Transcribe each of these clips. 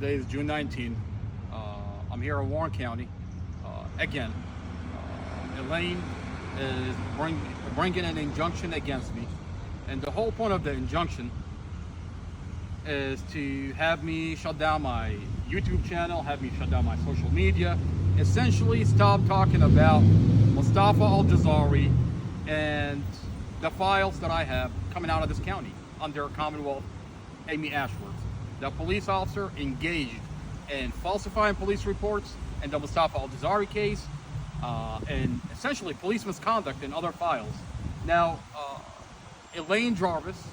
Today is June 19th. I'm here in Warren County. Again, Elaine is bringing an injunction against me. And the whole point of the injunction is to have me shut down my YouTube channel, have me shut down my social media, essentially stop talking about Mustafa al-Jazari and the files that I have coming out of this county under Commonwealth Amy Ashworth. The police officer engaged in falsifying police reports in the Mustafa al-Jazari case, and essentially police misconduct in other files. Now, Elaine Jarvis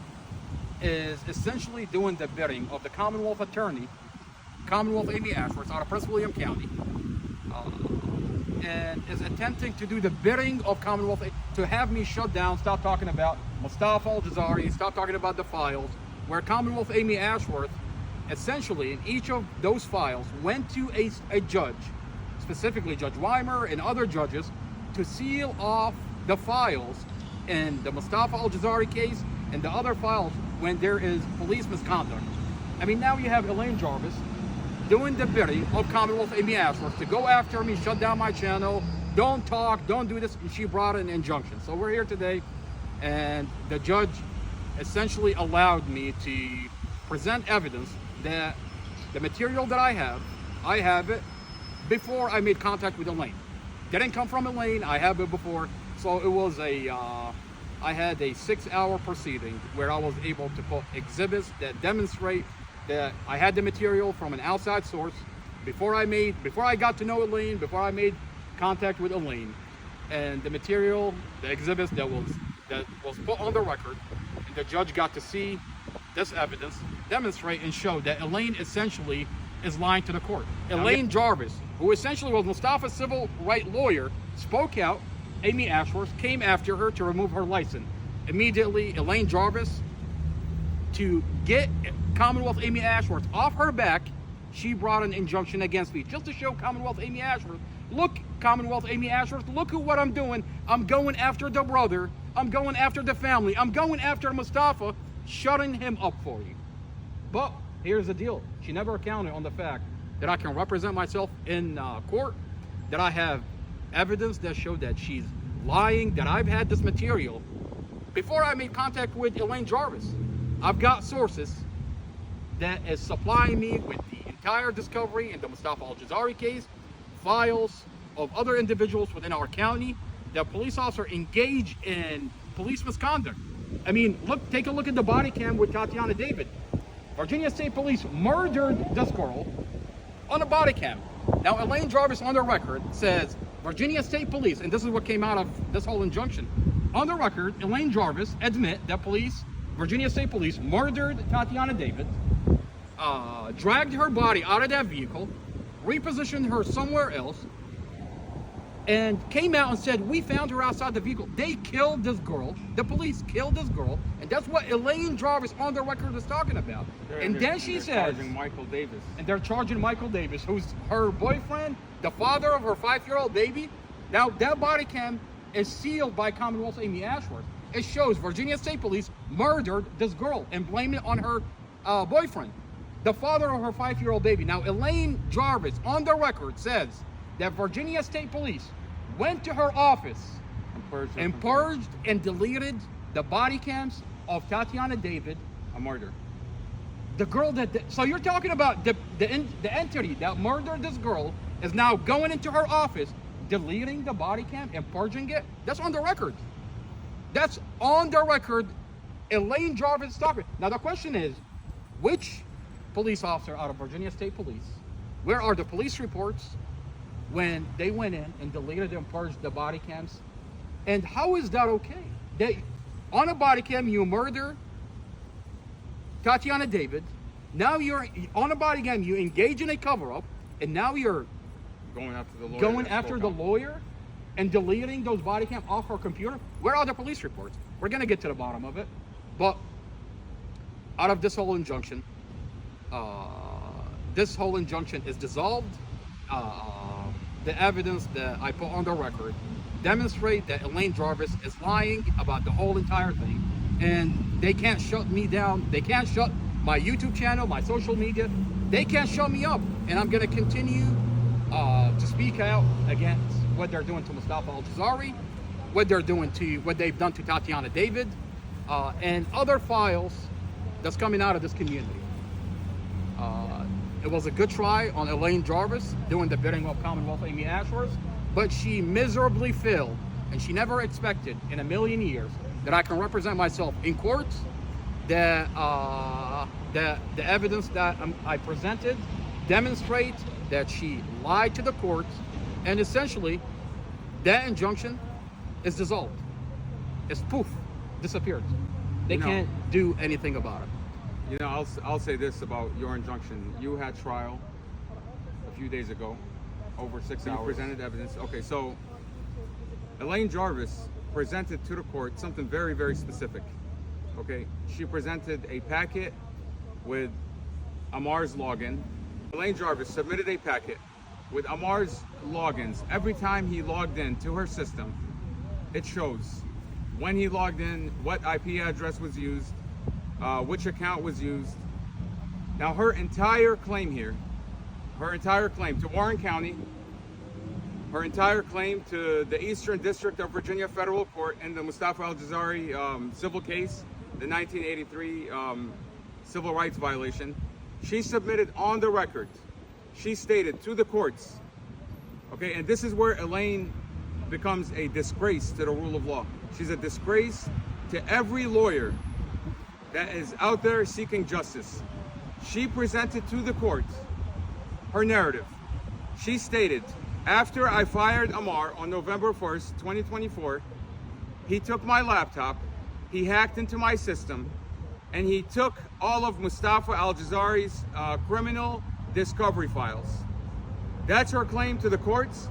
is essentially doing the bidding of the Commonwealth attorney, Commonwealth Amy Ashworth, out of Prince William County, and is attempting to do the bidding of Commonwealth to have me shut down, stop talking about Mustafa al-Jazari, stop talking about the files, where Commonwealth Amy Ashworth essentially in each of those files went to a judge, specifically Judge Weimer and other judges, to seal off the files in the Mustafa al-Jazari case and the other files when there is police misconduct. I mean, now you have Elaine Jarvis doing the bidding of Commonwealth Amy Ashworth to go after me, shut down my channel, don't talk, don't do this, and she brought an injunction. So we're here today, and the judge essentially allowed me to present evidence that the material that I have it before I made contact with Elaine. Didn't come from Elaine, I have it before. So it was I had a 6-hour proceeding where I was able to put exhibits that demonstrate that I had the material from an outside source before I got to know Elaine, before I made contact with Elaine. And the material, the exhibits that was put on the record, and the judge got to see this evidence demonstrate and show that Elaine essentially is lying to the court. Elaine Jarvis, who essentially was Mustafa's civil right lawyer, spoke out. Amy Ashworth came after her to remove her license. Immediately, Elaine Jarvis, to get Commonwealth Amy Ashworth off her back, she brought an injunction against me just to show Commonwealth Amy Ashworth, look, Commonwealth Amy Ashworth, look at what I'm doing. I'm going after the brother. I'm going after the family. I'm going after Mustafa, shutting him up for you. But here's the deal. She never accounted on the fact that I can represent myself in court, that I have evidence that showed that she's lying, that I've had this material before I made contact with Elaine Jarvis. I've got sources that is supplying me with the entire discovery in the Mustafa al-Jazari case, files of other individuals within our county, that police officer engaged in police misconduct. I mean, look, take a look at the body cam with Tatiana David. Virginia State Police murdered this girl on a body cam. Now, Elaine Jarvis on the record says Virginia State Police, and this is what came out of this whole injunction. On the record, Elaine Jarvis admit that Virginia State Police murdered Tatiana David, dragged her body out of that vehicle, repositioned her somewhere else, and came out and said, we found her outside the vehicle. They killed this girl. The police killed this girl. And that's what Elaine Jarvis on the record is talking about. And then she says, charging Michael Davis. and they're charging Michael Davis, who's her boyfriend, the father of her 5-year-old baby. Now, that body cam is sealed by Commonwealth Amy Ashworth. It shows Virginia State Police murdered this girl and blamed it on her boyfriend, the father of her 5-year-old baby. Now, Elaine Jarvis on the record says that Virginia State Police went to her office and purged and deleted the body cams of Tatiana David, A murder. the girl so you're talking about the entity that murdered this girl is now going into her office, deleting the body cam and purging it. That's on the record. That's on the record. Elaine Jarvis is talking. Now the question is, which police officer out of Virginia State Police, where are the police reports when they went in and deleted and purged the body cams? And how is that okay? On a body cam, you murder Tatiana David. Now you're on a body cam, you engage in a cover-up, and now you're Going after the lawyer. going after the lawyer and deleting those body cam off her computer. Where are the police reports? We're gonna get to the bottom of it. But out of this whole injunction is dissolved. The evidence that I put on the record demonstrate that Elaine Jarvis is lying about the whole entire thing, and they can't shut me down. They can't shut my YouTube channel, my social media, They can't show me up, and I'm going to continue to speak out against what they're doing to Mustafa Al-Jazari, what they've done to Tatiana David, and other files that's coming out of this community. It was a good try on Elaine Jarvis doing the bidding of Commonwealth Amy Ashworth, but she miserably failed, and she never expected in a million years that I can represent myself in court, that the evidence that I presented demonstrate that she lied to the court, and essentially that injunction is dissolved. It's poof, disappeared. They can't do anything about it. You know, I'll say this about your injunction. You had trial a few days ago, over 6 hours. You presented evidence. Okay, so Elaine Jarvis presented to the court something very, very specific. Okay, she presented a packet with Amar's login. Elaine Jarvis submitted a packet with Amar's logins. Every time he logged in to her system, it shows when he logged in, what IP address was used, which account was used. Now her entire claim here, her entire claim to Warren County, her entire claim to the Eastern District of Virginia Federal Court in the Mustafa Al-Jazari civil case, the 1983 civil rights violation, she submitted on the record. She stated to the courts, okay, and this is where Elaine becomes a disgrace to the rule of law. She's a disgrace to every lawyer that is out there seeking justice. She presented to the court her narrative. She stated, after I fired Amar on November 1st, 2024, he took my laptop, he hacked into my system, and he took all of Mustafa Al-Jazari's criminal discovery files. That's her claim to the courts.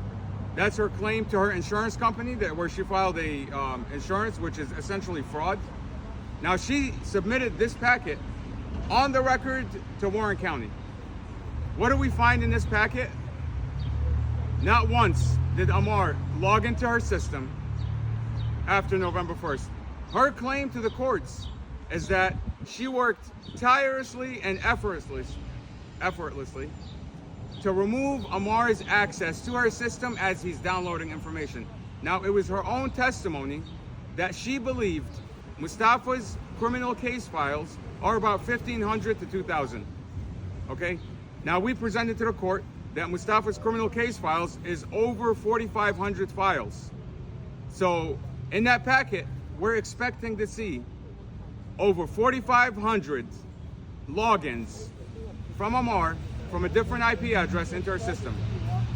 That's her claim to her insurance company, where she filed a insurance, which is essentially fraud. Now she submitted this packet on the record to Warren County. What do we find in this packet? Not once did Amar log into her system after November 1st. Her claim to the courts is that she worked tirelessly and effortlessly to remove Amar's access to her system as he's downloading information. Now, it was her own testimony that she believed Mustafa's criminal case files are about 1,500 to 2,000. Okay? Now, we presented to the court that Mustafa's criminal case files is over 4,500 files. So, in that packet, we're expecting to see over 4,500 logins from Amar from a different IP address into her system.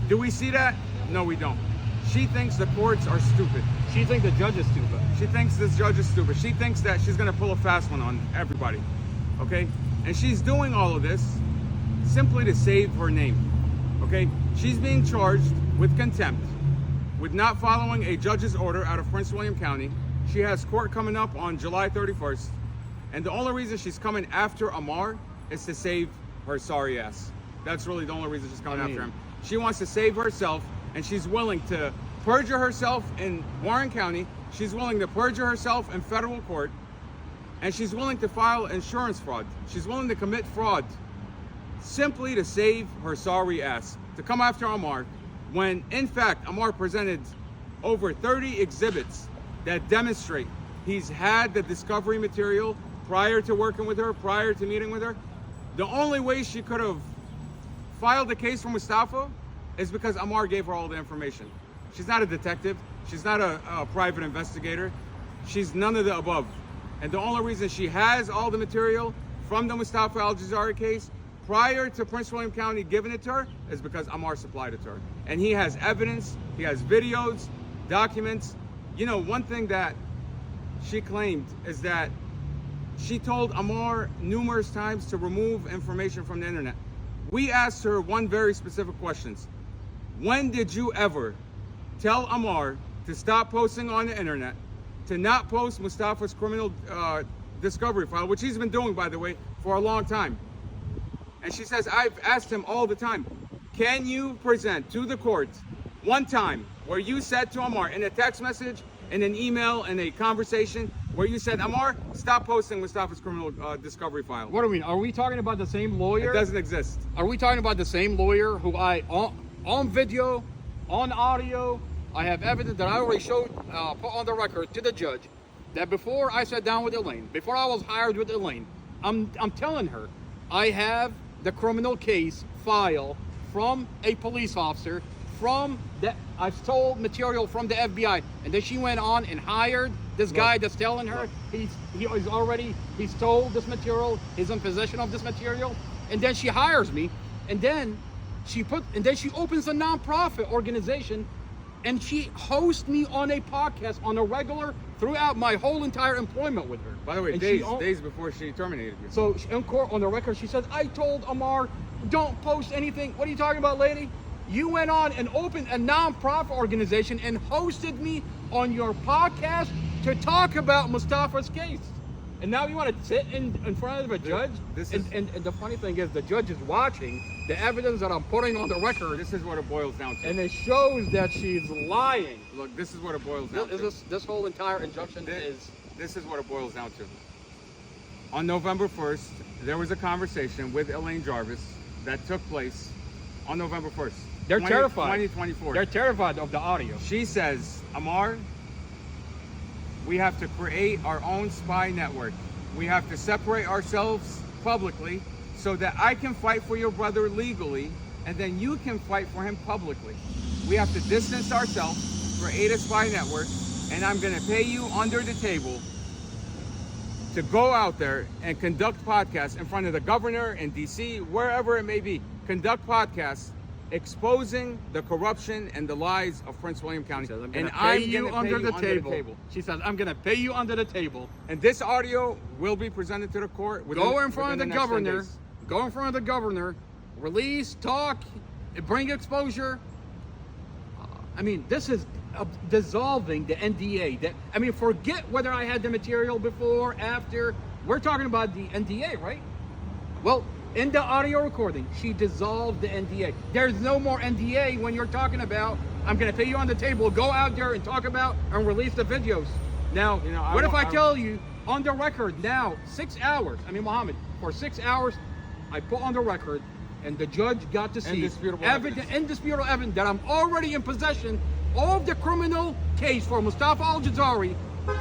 Do we see that? No, we don't. She thinks the courts are stupid. She thinks the judge is stupid. She thinks this judge is stupid. She thinks that she's gonna pull a fast one on everybody, okay? And she's doing all of this simply to save her name, okay? She's being charged with contempt, with not following a judge's order out of Prince William County. She has court coming up on July 31st, and the only reason she's coming after Amar is to save her sorry ass. That's really the only reason she's coming after him. She wants to save herself, and she's willing to perjure herself in Warren County. She's willing to perjure herself in federal court, and she's willing to file insurance fraud. She's willing to commit fraud simply to save her sorry ass, to come after Amar, when in fact Amar presented over 30 exhibits that demonstrate he's had the discovery material prior to working with her, prior to meeting with her. The only way she could have filed the case for Mustafa is because Amar gave her all the information. She's not a detective. She's not a private investigator. She's none of the above. And the only reason she has all the material from the Mustafa Al-Jazari case prior to Prince William County giving it to her is because Amar supplied it to her. And he has evidence, he has videos, documents. You know, one thing that she claimed is that she told Amar numerous times to remove information from the internet. We asked her one very specific question. When did you ever tell Amar to stop posting on the internet, to not post Mustafa's criminal discovery file, which he's been doing, by the way, for a long time? And she says, I've asked him all the time, can you present to the court one time where you said to Amar in a text message, in an email, in a conversation, where you said, Amar, stop posting Mustafa's criminal discovery file. What do we mean? Are we talking about the same lawyer? It doesn't exist. Are we talking about the same lawyer who on video, on audio, I have evidence that I already showed, put on the record to the judge, that before I sat down with Elaine, before I was hired with Elaine, I'm telling her, I have the criminal case file from a police officer, from that I've stole material from the FBI, and then she went on and hired this guy that's telling her he stole this material, he's in possession of this material, and then she hires me, and then she opens a nonprofit organization, and she hosts me on a podcast on a regular throughout my whole entire employment with her. By the way, And days before she terminated you. So in court, on the record, she says, I told Amar, don't post anything. What are you talking about, lady? You went on and opened a nonprofit organization and hosted me on your podcast to talk about Mustafa's case. And now you want to sit in front of a judge? And the funny thing is, the judge is watching the evidence that I'm putting on the record. This is what it boils down to. And it shows that she's lying. Look, this is what it boils down to. This whole entire injunction This is what it boils down to. On November 1st, there was a conversation with Elaine Jarvis that took place on November 1st. They're terrified. 2024. They're terrified of the audio. She says, Amar, we have to create our own spy network. We have to separate ourselves publicly so that I can fight for your brother legally and then you can fight for him publicly. We have to distance ourselves, create a spy network, and I'm going to pay you under the table to go out there and conduct podcasts in front of the governor in DC, wherever it may be. Conduct podcasts exposing the corruption and the lies of Prince William County. She says, I'm and gonna pay I'm you gonna under pay the you table. She says, I'm going to pay you under the table. And this audio will be presented to the court. Go in front of the next 10 governor. days. Go in front of the governor. Release, talk, bring exposure. I mean, this is dissolving the NDA. Forget whether I had the material before, after. We're talking about the NDA, right? Well, in the audio recording, she dissolved the NDA. There's no more NDA when you're talking about, I'm going to pay you on the table, go out there and talk about and release the videos. Now, what if I tell you on the record now, 6 hours, Muhammad, for 6 hours, I put on the record and the judge got to see indisputable evidence that I'm already in possession of the criminal case for Mustafa Al-Jazari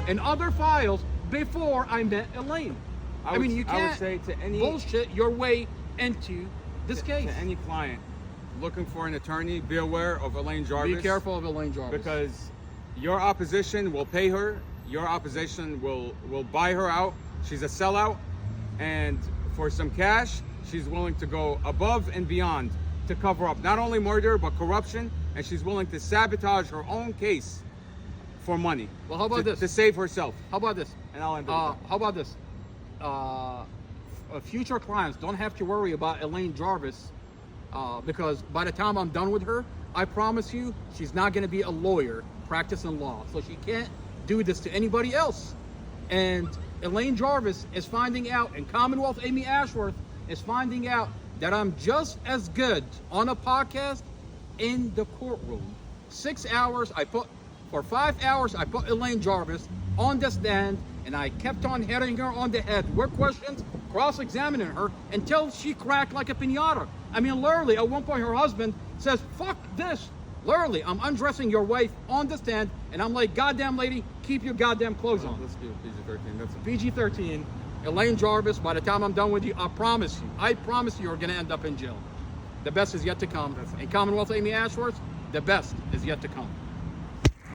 and other files before I met Elaine. You can't I would say to any bullshit your way into this case. To any client looking for an attorney, be aware of Elaine Jarvis. Be careful of Elaine Jarvis. Because your opposition will pay her. Your opposition will buy her out. She's a sellout. And for some cash, she's willing to go above and beyond to cover up not only murder, but corruption. And she's willing to sabotage her own case for money. Well, how about this? To save herself. How about this? And I'll end it. How about this? Future clients don't have to worry about Elaine Jarvis because by the time I'm done with her, I promise you, she's not going to be a lawyer practicing law. So she can't do this to anybody else. And Elaine Jarvis is finding out, and Commonwealth Amy Ashworth is finding out that I'm just as good on a podcast in the courtroom. 6 hours, for 5 hours, I put Elaine Jarvis on the stand, and I kept on hitting her on the head with questions, cross-examining her until she cracked like a piñata. Literally, at one point, her husband says, fuck this. Literally, I'm undressing your wife on the stand, and I'm like, goddamn lady, keep your goddamn clothes on. Let's do PG-13. That's PG-13. Elaine Jarvis, by the time I'm done with you, I promise you, you're going to end up in jail. The best is yet to come. And Commonwealth Amy Ashworth, the best is yet to come.